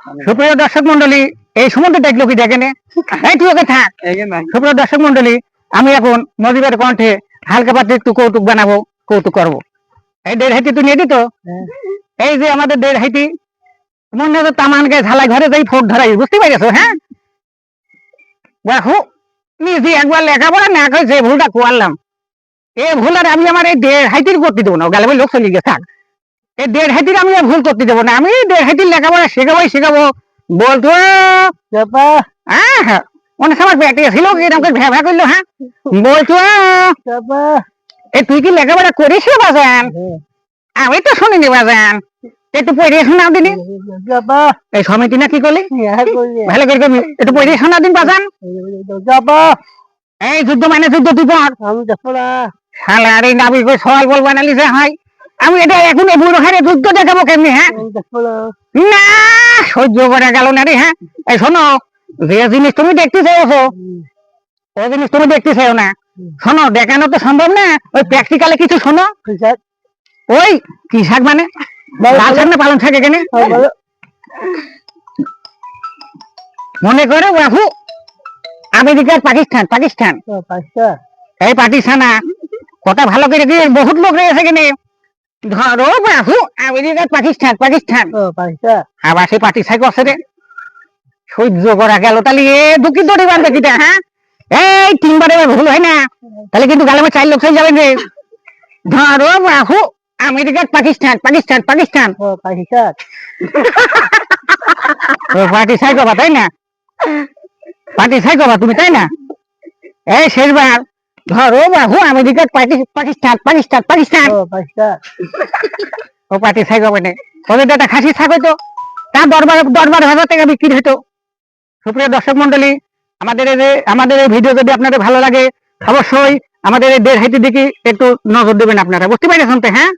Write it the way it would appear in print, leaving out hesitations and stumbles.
সুপ্রিয় দর্শক মন্ডলী, এই সমুদ্র দেখলো কি দেখেন, এই তুই ওকে থাক। সুপ্রিয় দর্শক মন্ডলী, আমি এখন মজিবের কণ্ঠে হালকা পাতলে একটু কৌতুক বানাবো, কৌতুক করবো। এই 1.5 হাইতি তুই নিয়ে দিত। এই যে আমাদের 1.5 হাইতি মনে হতো তামানকে ঝালাই ঘরে যাই ফোক ধরাই, বুঝতে পারছো? হ্যাঁ, দেখো নিজে একবার লেখাপড়া না করে যে ভুলটা করলাম, এই ভুল আর আমি আমার এই 1.5 হাইতির করতে দেবো না। গেলে লোক চলে গেছে, থাক। এই 1.5 হাইতির আমি ভুল করতে দেবো না। আমি 1.5 হাইতির লেখাপড়া শেখাবো বলতো। হ্যাঁ, অনেক সময় ব্যাটে ছিল এরকম ভ্যাভা করলো। হ্যাঁ, বলতো তুই কি লেখাপড়া করিস বাজান? আমি তো শুনিনি বাজান, একটু পড়ে শোনাও দিনি। এই সমিতি না কি করলি ভালো করে একটু পড়ে শোনাও দিন বাজান। এই যুদ্ধ মানে যুদ্ধ, তুই পড়। শালা আরে নাবি করে সওয়াল বল বানালি যে হয়। আমি এটা এখন এই বুড়ো হারে যুদ্ধ দেখাবো কেমনি? হ্যাঁ না, সহ্য করা গেল না রে। হ্যাঁ, এই শোনো, যে জিনিস তুমি দেখতে চাইছো ওই জিনিস তুমি দেখতে চাও না। শোনো, দেখানো তো সম্ভব না, ওই প্র্যাকটিক্যালে কিছু শোনো। ওই কি শাক মানে লাল শাক না পালং শাক? এখানে মনে করো বাবু আমেরিকার পাকিস্তান এই পাকিস্তান কথা ভালো করে দিয়ে বহুত লোক রয়েছে এখানে। ধরো বাবু আমেরিকার পাকিস্তান আবার সেই পার্টি সাইক আছে রে, সহ্য করা গেল। তাহলে এ দুঃখী দড়ি বান্ধে কিটা? হ্যাঁ, এই 3 বারে ভুল হয় না, তাহলে কিন্তু গালে 4 লোক হয়ে যাবেন রে। ধরো বাবু আমেরিকার পাকিস্তান পার্টি সাইক বাবা, তাই না? পার্টি সাইক বাবা তুমি, তাই না? এই শেষবার ধরো বাবু আমেরিকার পাকিস্তান ও পার্টি সাইক বাবা নেই। ওদের একটা খাসি ছাগ হইতো, তার 10-12 টাকা বিক্রি হইতো। সুপ্রিয় দর্শক মন্ডলী, আমাদের এই ভিডিও যদি আপনাদের ভালো লাগে, অবশ্যই আমাদের এই 1.5 হাইতির দিকে একটু নজর দেবেন আপনারা, বুঝতে পারছেন তো? হ্যাঁ।